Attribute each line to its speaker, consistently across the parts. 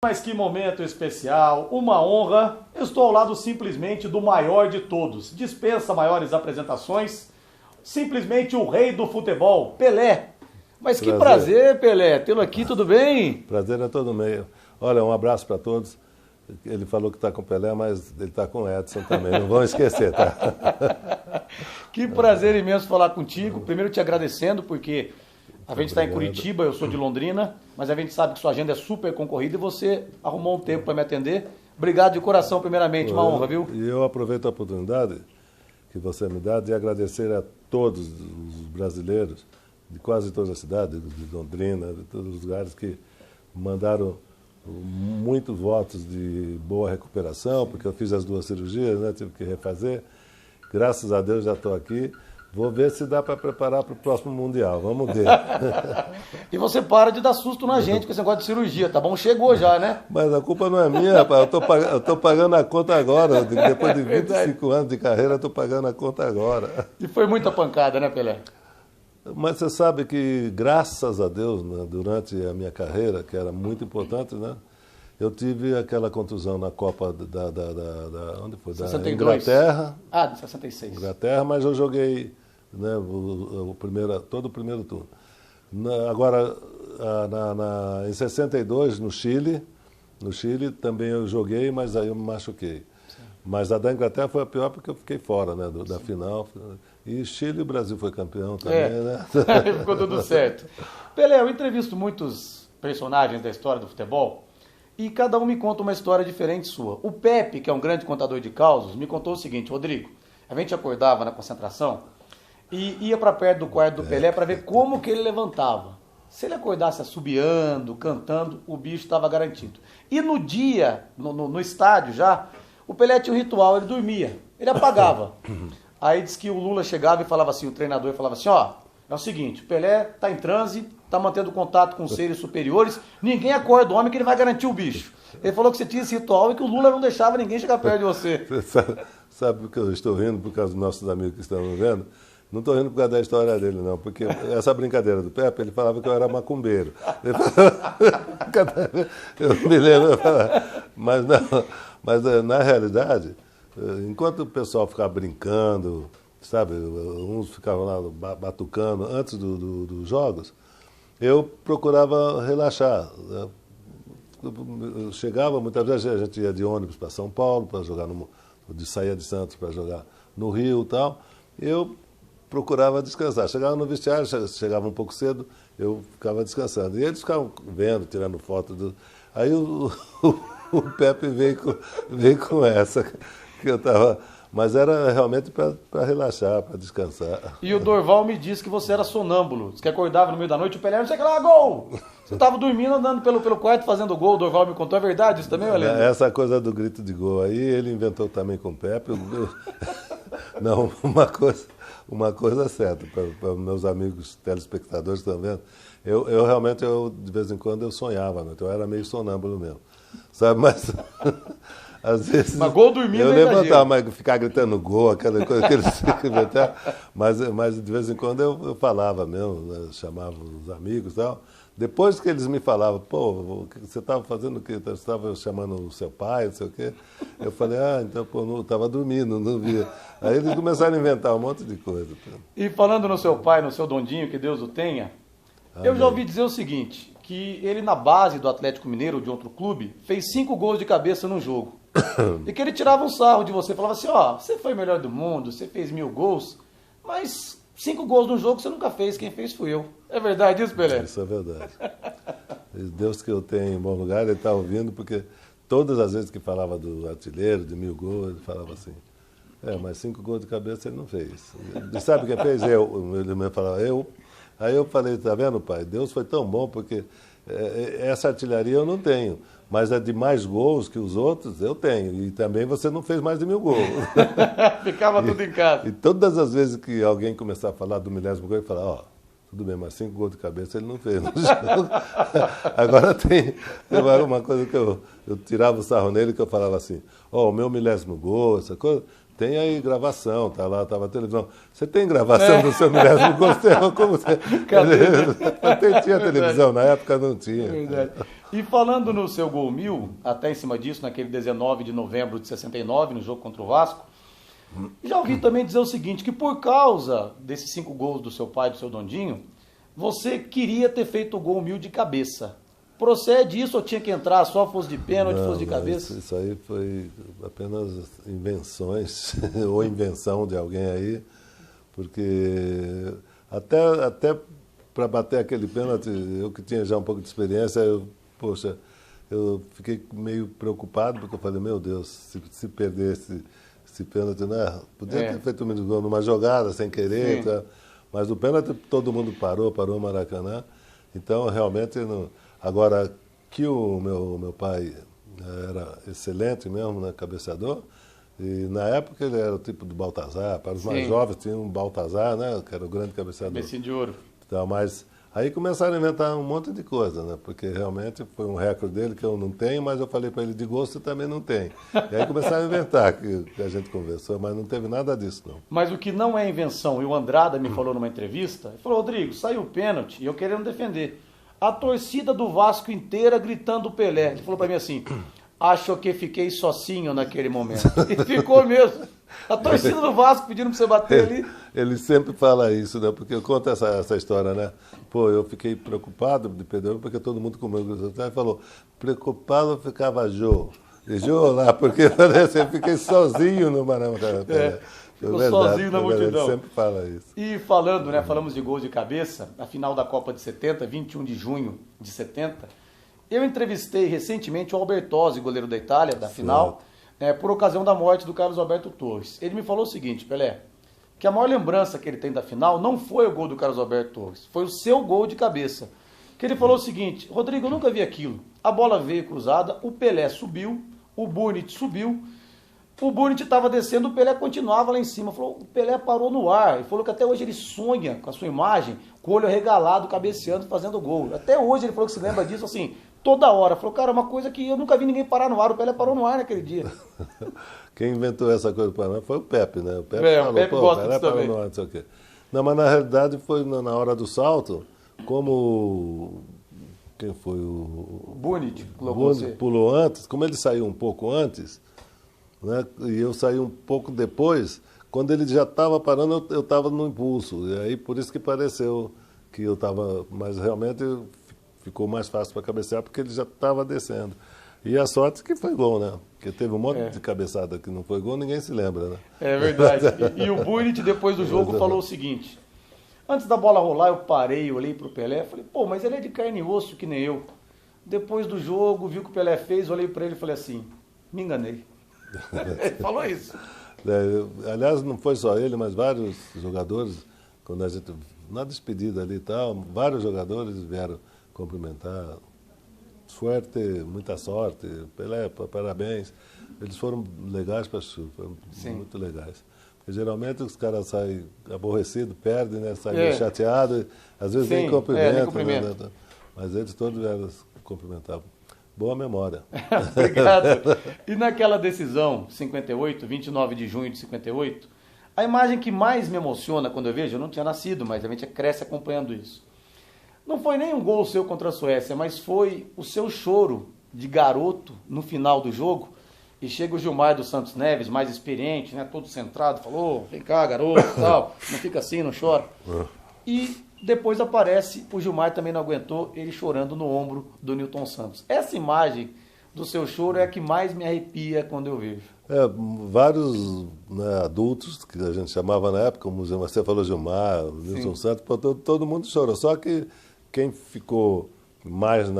Speaker 1: Mas que momento especial, uma honra. Eu estou ao lado simplesmente do maior de todos. Dispensa maiores apresentações. Simplesmente o rei do futebol, Pelé. Mas que prazer, Pelé, tê-lo aqui, tudo bem?
Speaker 2: Prazer é todo meio. Olha, um abraço para todos. Ele falou que está com o Pelé, mas ele está com o Edson também, não vão esquecer, tá?
Speaker 1: Que prazer imenso falar contigo. Primeiro te agradecendo, porque a gente está em Curitiba, eu sou de Londrina, mas a gente sabe que sua agenda é super concorrida e você arrumou um tempo para me atender. Obrigado de coração, primeiramente, uma honra, viu?
Speaker 2: E eu aproveito a oportunidade que você me dá de agradecer a todos os brasileiros de quase todas as cidades, de Londrina, de todos os lugares que mandaram muitos votos de boa recuperação, porque eu fiz as 2 cirurgias, né? Tive que refazer. Graças a Deus já estou aqui. Vou ver se dá para preparar para o próximo Mundial. Vamos ver.
Speaker 1: E você para de dar susto na gente com esse negócio de cirurgia, tá bom? Chegou já, né?
Speaker 2: Mas a culpa não é minha, rapaz. Eu estou pagando a conta agora. Depois de 25 anos de carreira, eu estou pagando a conta agora.
Speaker 1: E foi muita pancada, né, Pelé?
Speaker 2: Mas você sabe que, graças a Deus, né, durante a minha carreira, que era muito importante, né, eu tive aquela contusão na Copa onde foi?
Speaker 1: 62.
Speaker 2: Da Inglaterra.
Speaker 1: Ah, de 66.
Speaker 2: Inglaterra, mas eu joguei, né, todo o primeiro turno. Agora, em 62, no Chile também eu joguei, mas aí eu me machuquei. Sim. Mas a da Inglaterra foi a pior porque eu fiquei fora, né, da final. E Chile e o Brasil foi campeão também, né?
Speaker 1: Ficou tudo certo. Pelé, eu entrevisto muitos personagens da história do futebol e cada um me conta uma história diferente sua. O Pepe, que é um grande contador de causos, me contou o seguinte: Rodrigo, a gente acordava na concentração e ia para perto do quarto do Pelé para ver como que ele levantava. Se ele acordasse assobiando, cantando, o bicho estava garantido. E no dia, no estádio já, o Pelé tinha um ritual, ele dormia, ele apagava. Aí diz que o Lula chegava e falava assim, o treinador falava assim, ó, é o seguinte, o Pelé tá em transe, tá mantendo contato com seres superiores, ninguém acorda o homem que ele vai garantir o bicho. Ele falou que você tinha esse ritual e que o Lula não deixava ninguém chegar perto de você.
Speaker 2: Você sabe por que eu estou rindo, por causa dos nossos amigos que estão me vendo? Não estou rindo por causa da história dele, não, porque essa brincadeira do Pepe, ele falava que eu era macumbeiro. Eu me lembro, mas não, mas na realidade, enquanto o pessoal ficava brincando, sabe, uns ficavam lá batucando antes dos jogos, eu procurava relaxar. Eu chegava, muitas vezes a gente ia de ônibus para São Paulo, para jogar saía de Santos para jogar no Rio e tal, eu procurava descansar. Chegava no vestiário, chegava um pouco cedo, eu ficava descansando. E eles ficavam vendo, tirando foto. Aí o Pepe veio com essa, que eu estava... Mas era realmente para relaxar, para descansar.
Speaker 1: E o Dorval me disse que você era sonâmbulo, disse que acordava no meio da noite, o Pelé não sei o que lá, gol! Você estava dormindo, andando pelo quarto, fazendo gol, o Dorval me contou, é verdade isso também, Valendo?
Speaker 2: Essa coisa do grito de gol aí, ele inventou também com o Pepe. Não, uma coisa certa, para meus amigos telespectadores que estão vendo, eu realmente, de vez em quando, eu sonhava, né? Então eu era meio sonâmbulo mesmo, sabe, mas às vezes
Speaker 1: mas gol dormindo
Speaker 2: eu levantava, mas ficar gritando gol, aquela coisa que eles inventaram, mas de vez em quando eu falava mesmo, né? Chamava os amigos e tal. Depois que eles me falavam, pô, você estava fazendo o quê? Você estava chamando o seu pai, não sei o quê. Eu falei, então, pô, eu estava dormindo, não via. Aí eles começaram a inventar um monte de coisa.
Speaker 1: E falando no seu pai, no seu Dondinho, que Deus o tenha, eu já ouvi dizer o seguinte, que ele na base do Atlético Mineiro ou de outro clube, fez 5 gols de cabeça num jogo. E que ele tirava um sarro de você, falava assim, ó, você foi o melhor do mundo, você fez 1000 gols, mas 5 gols num jogo você nunca fez, quem fez fui eu. É verdade isso, Pelé?
Speaker 2: Isso é verdade. Deus que eu tenho em bom lugar, ele está ouvindo, porque todas as vezes que falava do artilheiro, de 1000 gols, ele falava assim, mas 5 gols de cabeça ele não fez. E sabe quem fez? Ele me falava, eu. Aí eu falei, tá vendo, pai? Deus foi tão bom, porque essa artilharia eu não tenho, mas é de mais gols que os outros, eu tenho. E também você não fez mais de 1000 gols.
Speaker 1: Ficava tudo em casa.
Speaker 2: E todas as vezes que alguém começar a falar do 1000º gol, ele fala, tudo bem, mas 5 gols de cabeça ele não fez no jogo. Agora tem uma coisa que eu tirava o sarro nele, que eu falava assim, o meu 1000º gol, essa coisa... Tem aí gravação, tá lá, tava a televisão. Você tem gravação do seu 1000º gol? Como você...
Speaker 1: Cadê?
Speaker 2: Até tinha televisão, na época não tinha.
Speaker 1: Verdade. E falando no seu gol 1000, até em cima disso, naquele 19 de novembro de 69, no jogo contra o Vasco, já ouvi também dizer o seguinte, que por causa desses 5 gols do seu pai, do seu Dondinho, você queria ter feito o gol 1000 de cabeça. Procede isso ou tinha que entrar só fosse de pênalti, fosse de cabeça?
Speaker 2: Isso aí foi apenas invenções, ou invenção de alguém aí, porque até para bater aquele pênalti, eu que tinha já um pouco de experiência, eu fiquei meio preocupado, porque eu falei, meu Deus, se perder esse pênalti, né? Podia ter feito um gol numa jogada, sem querer, tá? Mas o pênalti todo mundo parou o Maracanã, então realmente... Agora, que o meu pai era excelente mesmo, né, cabeceador, e na época ele era o tipo do Baltazar, para os mais jovens tinha um Baltazar, né, que era o grande cabeceador.
Speaker 1: Cabecinha de ouro.
Speaker 2: Então, mas aí começaram a inventar um monte de coisa, né, porque realmente foi um recorde dele que eu não tenho, mas eu falei para ele, de gosto também não tem. E aí começaram a inventar, que a gente conversou, mas não teve nada disso, não.
Speaker 1: Mas o que não é invenção, e o Andrada me falou numa entrevista, ele falou, Rodrigo, saiu o pênalti e eu querendo defender. A torcida do Vasco inteira gritando Pelé. Ele falou pra mim assim, acho que fiquei sozinho naquele momento. E ficou mesmo. A torcida do Vasco pedindo pra você bater ali.
Speaker 2: Ele sempre fala isso, né? Porque eu conto essa história, né? Pô, eu fiquei preocupado de perder, porque todo mundo comigo falou, preocupado ficava Jô. E Jô lá, porque parece eu fiquei sozinho no Maracanã.
Speaker 1: Ficou sozinho na multidão.
Speaker 2: Ele sempre fala isso.
Speaker 1: E falando, né, falamos de gols de cabeça, na final da Copa de 70, 21 de junho de 70, eu entrevistei recentemente o Albertozzi, goleiro da Itália, da final, por ocasião da morte do Carlos Alberto Torres. Ele me falou o seguinte, Pelé, que a maior lembrança que ele tem da final não foi o gol do Carlos Alberto Torres, foi o seu gol de cabeça. Que ele falou o seguinte, Rodrigo, eu nunca vi aquilo. A bola veio cruzada, o Pelé subiu, o Burnit subiu, o Burnit estava descendo, o Pelé continuava lá em cima. Falou, o Pelé parou no ar. Ele falou que até hoje ele sonha com a sua imagem, com o olho arregalado, cabeceando, fazendo gol. Até hoje ele falou que se lembra disso assim, toda hora. Falou, cara, uma coisa que eu nunca vi ninguém parar no ar. O Pelé parou no ar naquele dia.
Speaker 2: Quem inventou essa coisa para nós foi o Pepe, né? O Pepe falou,
Speaker 1: o Pepe gosta
Speaker 2: o Pelé
Speaker 1: disso
Speaker 2: parou
Speaker 1: também.
Speaker 2: no ar, não sei o quê. Não, mas na realidade foi na hora do salto, como... Quem foi o
Speaker 1: Burnit,
Speaker 2: pulou antes, como ele saiu um pouco antes, né, e eu saí um pouco depois, quando ele já estava parando, eu estava no impulso. E aí por isso que pareceu que eu estava, mas realmente ficou mais fácil para cabecear, porque ele já estava descendo. E a sorte que foi gol, né? Porque teve um monte de cabeçada que não foi gol, ninguém se lembra, né?
Speaker 1: É verdade. E o Burnit, depois do jogo, falou o seguinte, antes da bola rolar, eu parei, olhei pro Pelé, falei, pô, mas ele é de carne e osso que nem eu. Depois do jogo, vi o que o Pelé fez, olhei para ele e falei assim, me enganei. Ele falou isso.
Speaker 2: Aliás, não foi só ele, mas vários jogadores, quando a gente, na despedida ali e tal, vários jogadores vieram cumprimentar. Suerte, muita sorte, Pelé, parabéns. Eles foram legais para chuva, foram muito legais. Porque geralmente os caras saem aborrecidos, perdem, né? Saem meio chateados, às vezes nem cumprimentam. Né? Mas eles todos vieram cumprimentar. Boa memória.
Speaker 1: Obrigado. E naquela decisão, 58, 29 de junho de 58, a imagem que mais me emociona quando eu vejo, eu não tinha nascido, mas a gente cresce acompanhando isso. Não foi nem um gol seu contra a Suécia, mas foi o seu choro de garoto no final do jogo. E chega o Gilmar dos Santos Neves, mais experiente, né, todo centrado, falou, vem cá, garoto, tal, não fica assim, não chora. E depois aparece, o Gilmar também não aguentou, ele chorando no ombro do Nilton Santos. Essa imagem do seu choro é a que mais me arrepia quando eu vejo.
Speaker 2: Vários, né, adultos, que a gente chamava na época, como você falou Gilmar, o Nilton Santos, todo mundo chorou. Só que quem ficou mais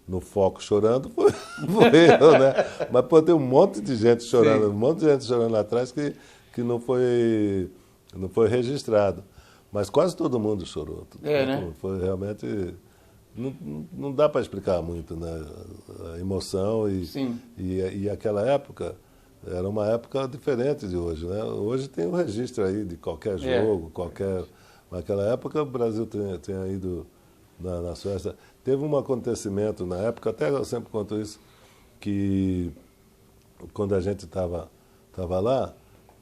Speaker 2: no foco chorando foi eu, né? Mas pô, tem um monte de gente chorando, um monte de gente chorando lá atrás que não foi registrado. Mas quase todo mundo chorou.
Speaker 1: Né?
Speaker 2: Foi realmente... Não dá para explicar muito, né? A emoção e aquela época era uma época diferente de hoje, né? Hoje tem um registro aí de qualquer jogo, naquela época o Brasil tinha ido na Suécia. Teve um acontecimento na época, até eu sempre conto isso, que quando a gente estava lá,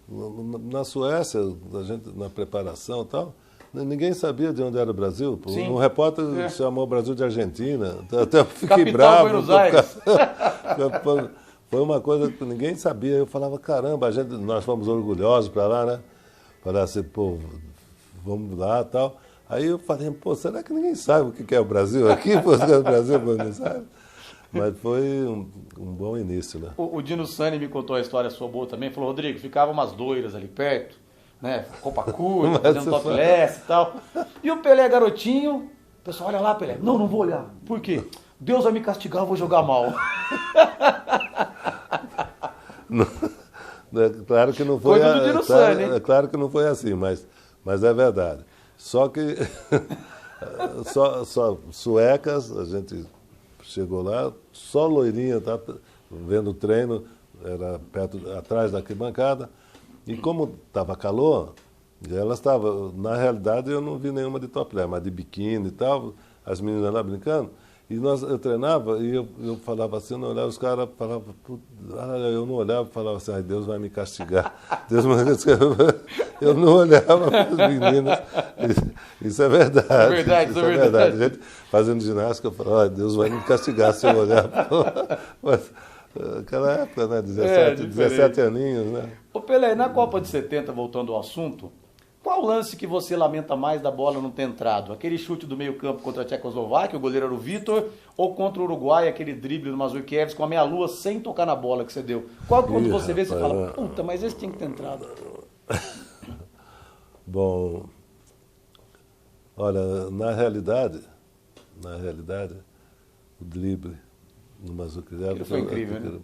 Speaker 2: na Suécia, a gente, na preparação e tal, Ninguém sabia de onde era o Brasil.
Speaker 1: Sim.
Speaker 2: Um repórter chamou o Brasil de Argentina. Até eu fiquei
Speaker 1: Capital
Speaker 2: bravo.
Speaker 1: Buenos Aires.
Speaker 2: Foi uma coisa que ninguém sabia. Eu falava, caramba, nós fomos orgulhosos para lá, né? Falei assim, pô, vamos lá e tal. Aí eu falei, pô, será que ninguém sabe o que é o Brasil aqui? Pô, o Brasil, Buenos Aires. Mas foi um bom início, né?
Speaker 1: O Dino Sani me contou a história sua boa também. Falou, Rodrigo, ficavam umas loiras ali perto, né? Copa curta, fazendo topless e tal. E o Pelé garotinho, o pessoal, olha lá, Pelé. Não vou olhar. Por quê? Deus vai me castigar, eu vou jogar mal.
Speaker 2: Claro que não foi.
Speaker 1: Coisa do Dino Sani, hein?
Speaker 2: Claro que não foi assim, mas é verdade. Só que só suecas, a gente chegou lá, só loirinha, tá vendo o treino, era atrás da arquibancada, e como estava calor, elas estavam, na realidade eu não vi nenhuma de topless, mas de biquíni e tal, as meninas lá brincando, e eu treinava e eu falava assim, eu não olhava, os caras falavam, eu não olhava e falava assim, ai, Deus vai me castigar. Deus vai me castigar. Eu não olhava para as meninas. Isso é verdade.
Speaker 1: Isso é verdade.
Speaker 2: A gente fazendo ginástica, eu falava, ai, Deus vai me castigar se eu olhar. Mas, aquela época, né? 17 aninhos, né?
Speaker 1: Ô Pelé, na Copa de 70, voltando ao assunto, qual o lance que você lamenta mais da bola não ter entrado? Aquele chute do meio campo contra a Tchecoslováquia, o goleiro era o Vitor, ou contra o Uruguai, aquele drible do Mazurkiewicz com a meia-lua sem tocar na bola que você deu? Qual quando você vê, você fala, puta, mas esse tinha que ter entrado?
Speaker 2: Bom, olha, na realidade, o drible no Mazurkiewicz
Speaker 1: foi incrível, né?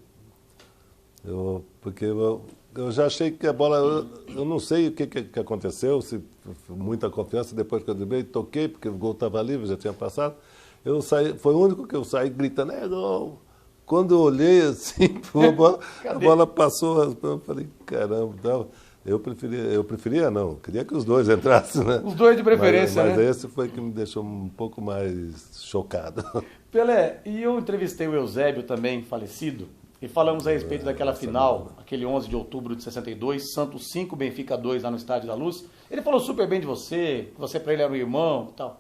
Speaker 2: Porque eu já achei que a bola, eu não sei o que aconteceu, se muita confiança, depois que eu driblei, toquei, porque o gol estava livre, já tinha passado. Eu saí, foi o único que eu saí gritando, é gol! Quando eu olhei assim, a bola passou, eu falei, caramba, eu preferia não, queria que os dois entrassem, né?
Speaker 1: Os dois de preferência,
Speaker 2: mas
Speaker 1: né?
Speaker 2: Esse foi que me deixou um pouco mais chocado.
Speaker 1: Pelé, e eu entrevistei o Eusébio também, falecido, e falamos a respeito daquela final, aquele 11 de outubro de 62, Santos 5, Benfica 2, lá no Estádio da Luz. Ele falou super bem de você, que você para ele era um irmão e tal.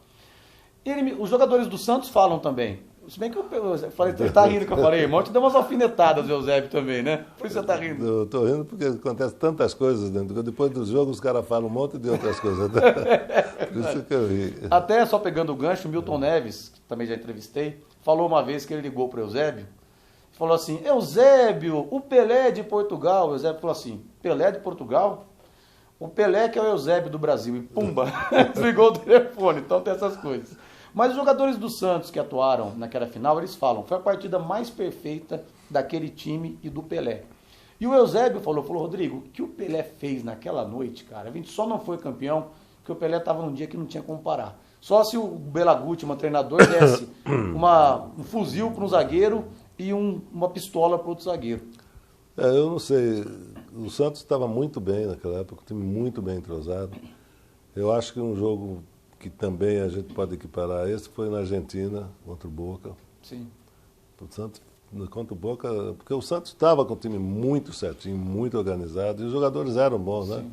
Speaker 1: Os jogadores do Santos falam também. Se bem que eu falei, você tá rindo que eu falei, irmão, te deu umas alfinetadas, Eusébio, também, né? Por isso você tá rindo.
Speaker 2: Eu tô rindo porque acontece tantas coisas dentro. Depois do jogo os caras falam um monte de outras coisas. Por isso que eu ri.
Speaker 1: Até só pegando o gancho, o Milton Neves, que também já entrevistei, falou uma vez que ele ligou pro Eusébio, falou assim, Eusébio, o Pelé de Portugal. O Eusébio falou assim, Pelé de Portugal? O Pelé que é o Eusébio do Brasil. E pumba, desligou o telefone. Então tem essas coisas. Mas os jogadores do Santos que atuaram naquela final, eles falam, foi a partida mais perfeita daquele time e do Pelé. E o Eusébio falou, Rodrigo, o que o Pelé fez naquela noite, cara, a gente só não foi campeão porque o Pelé estava num dia que não tinha como parar. Só se o Bela Gutmann, treinador, desse um fuzil para um zagueiro e uma pistola para outro zagueiro.
Speaker 2: Eu não sei, o Santos estava muito bem naquela época, um time muito bem entrosado. Eu acho que um jogo que também a gente pode equiparar a esse foi na Argentina, contra o Boca.
Speaker 1: Sim.
Speaker 2: O Santos, contra o Boca, porque o Santos estava com um time muito certinho, muito organizado, e os jogadores eram bons, né? Sim.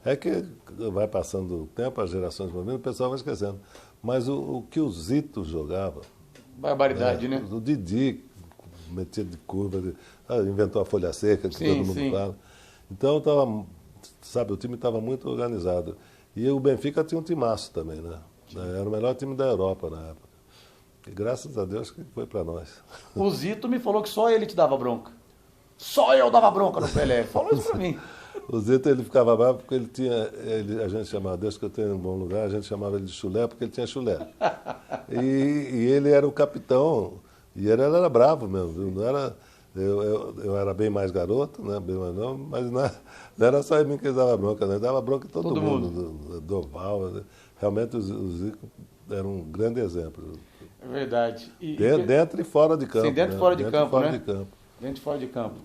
Speaker 2: É que vai passando o tempo, as gerações vão vindo, o pessoal vai esquecendo. Mas o que o Zito jogava...
Speaker 1: Barbaridade, né?
Speaker 2: O Didi metia de curva, inventou a folha seca, que todo mundo fala. Então, o time estava muito organizado. E o Benfica tinha um timaço também, né? Era o melhor time da Europa na época. E graças a Deus que foi para nós.
Speaker 1: O Zito me falou que só ele te dava bronca. Só eu dava bronca no Pelé. Falou isso para mim.
Speaker 2: O Zito, ele ficava bravo porque a gente chamava, Deus que eu tenho um bom lugar, a gente chamava ele de chulé porque ele tinha chulé. E ele era o capitão, e ele era bravo mesmo, viu? Não era, eu era bem mais garoto, né? Bem mais novo, mas não era só em mim que ele dava bronca, né? Ele dava bronca em todo mundo. Doval, né? Realmente o Zico era um grande exemplo.
Speaker 1: É verdade.
Speaker 2: Dentro e fora de campo.
Speaker 1: Sim, dentro e fora de campo,
Speaker 2: fora
Speaker 1: né?
Speaker 2: de campo.
Speaker 1: Dentro e fora de campo.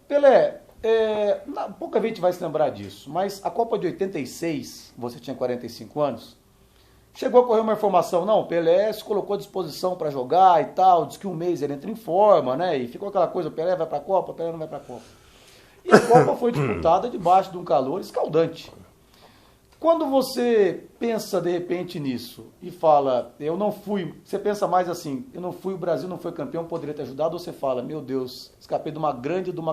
Speaker 1: Pelé, pouca gente vai se lembrar disso, mas a Copa de 86, você tinha 45 anos, chegou a correr uma informação, não, o Pelé se colocou à disposição para jogar e tal, diz que um mês ele entra em forma, né? E ficou aquela coisa, o Pelé vai para a Copa, o Pelé não vai para a Copa. E a Copa foi disputada debaixo de um calor escaldante. Quando você pensa de repente nisso e fala, eu não fui, você pensa mais assim, eu não fui, o Brasil não foi campeão, poderia ter ajudado, ou você fala, meu Deus, escapei de uma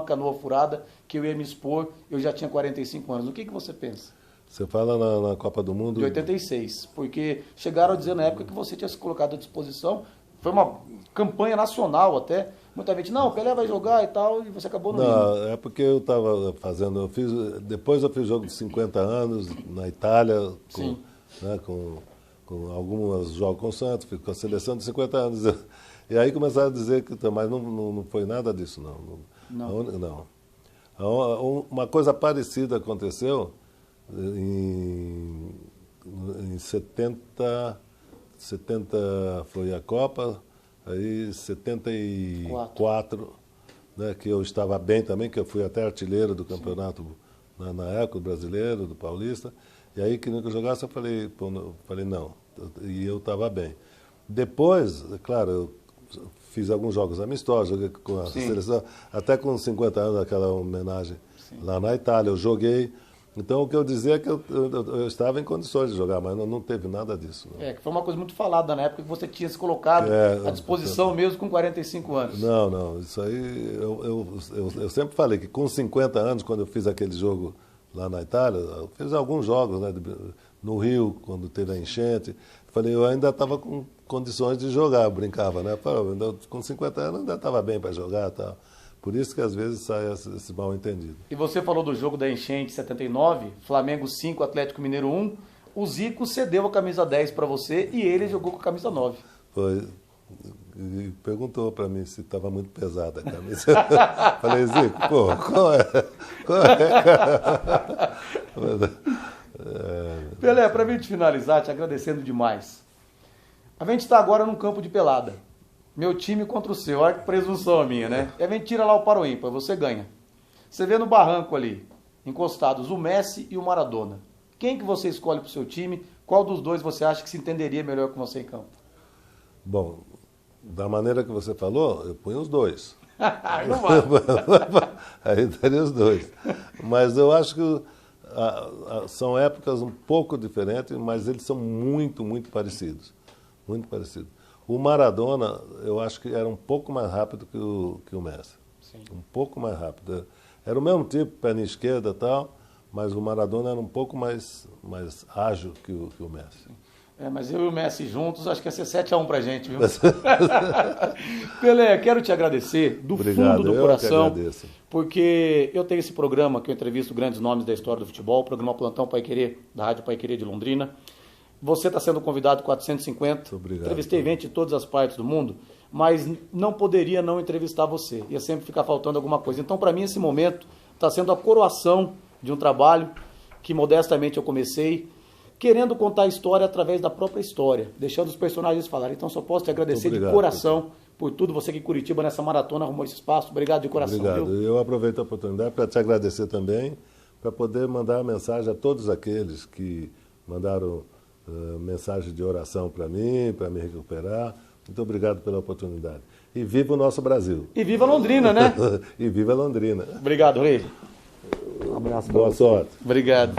Speaker 1: canoa furada que eu ia me expor, eu já tinha 45 anos. O que você pensa?
Speaker 2: Você fala na Copa do Mundo?
Speaker 1: De 86, porque chegaram a dizer na época que você tinha se colocado à disposição, foi uma campanha nacional até, muita gente, não, o Pelé vai jogar e tal, e você acabou no
Speaker 2: Não, é porque eu estava fazendo, depois eu fiz jogo de 50 anos na Itália, com alguns jogos com o Santos, fiz com a seleção de 50 anos. E aí começaram a dizer que, mas não foi nada disso, não. Não. Uma coisa parecida aconteceu em 70 foi a Copa, aí 74, né, que eu estava bem também, que eu fui até artilheiro do campeonato na época, do brasileiro, do paulista, e aí queria que eu jogasse, eu falei não, e eu estava bem. Depois, é claro, eu fiz alguns jogos amistosos, joguei com a seleção, até com 50 anos, aquela homenagem lá na Itália, eu joguei. Então, o que eu dizia é que eu estava em condições de jogar, mas não teve nada disso. Não.
Speaker 1: Que foi uma coisa muito falada na época, que você tinha se colocado à disposição mesmo com 45 anos.
Speaker 2: Não, isso aí, eu sempre falei que com 50 anos, quando eu fiz aquele jogo lá na Itália, eu fiz alguns jogos, né, no Rio, quando teve a enchente, falei, eu ainda estava com condições de jogar, eu brincava, né? Com 50 anos, eu ainda estava bem para jogar e tal. Por isso que às vezes sai esse mal-entendido.
Speaker 1: E você falou do jogo da enchente 79, Flamengo 5, Atlético Mineiro 1. O Zico cedeu a camisa 10 para você e ele jogou com a camisa 9.
Speaker 2: Foi. E perguntou para mim se estava muito pesada a camisa. Falei, Zico, pô, qual é?
Speaker 1: Pelé, para mim te finalizar, te agradecendo demais. A gente está agora num campo de pelada. Meu time contra o seu, olha que presunção a minha, né? E a gente tira lá o para o ímpar, você ganha. Você vê no barranco ali, encostados, o Messi e o Maradona. Quem que você escolhe para o seu time? Qual dos dois você acha que se entenderia melhor com você em campo?
Speaker 2: Bom, da maneira que você falou, eu ponho os dois.
Speaker 1: Não vai.
Speaker 2: Aí daria os dois. Mas eu acho que são épocas um pouco diferentes, mas eles são muito, muito parecidos. Muito parecidos. O Maradona, eu acho que era um pouco mais rápido que o Messi.
Speaker 1: Sim.
Speaker 2: Um pouco mais rápido. Era o mesmo tipo, perna esquerda e tal, mas o Maradona era um pouco mais ágil que o Messi.
Speaker 1: Mas eu e o Messi juntos, acho que ia ser 7-1 pra gente, viu? Pelé, quero te agradecer do fundo do coração, porque eu tenho esse programa que eu entrevisto grandes nomes da história do futebol, o programa Plantão Paiquerê, da Rádio Paiquerê de Londrina. Você está sendo convidado 450.
Speaker 2: Obrigado.
Speaker 1: Entrevistei gente de todas as partes do mundo, mas não poderia não entrevistar você. Ia sempre ficar faltando alguma coisa. Então, para mim, esse momento está sendo a coroação de um trabalho que, modestamente, eu comecei, querendo contar a história através da própria história, deixando os personagens falarem. Então, só posso te agradecer de coração por tudo. Você que em Curitiba, nessa maratona, arrumou esse espaço. Obrigado de coração.
Speaker 2: Obrigado.
Speaker 1: Viu?
Speaker 2: Eu aproveito a oportunidade para te agradecer também, para poder mandar a mensagem a todos aqueles que mandaram mensagem de oração para mim recuperar. Muito obrigado pela oportunidade. E viva o nosso Brasil.
Speaker 1: E viva Londrina, né?
Speaker 2: E viva Londrina.
Speaker 1: Obrigado, Rei. Um abraço.
Speaker 2: Boa sorte.
Speaker 1: Obrigado.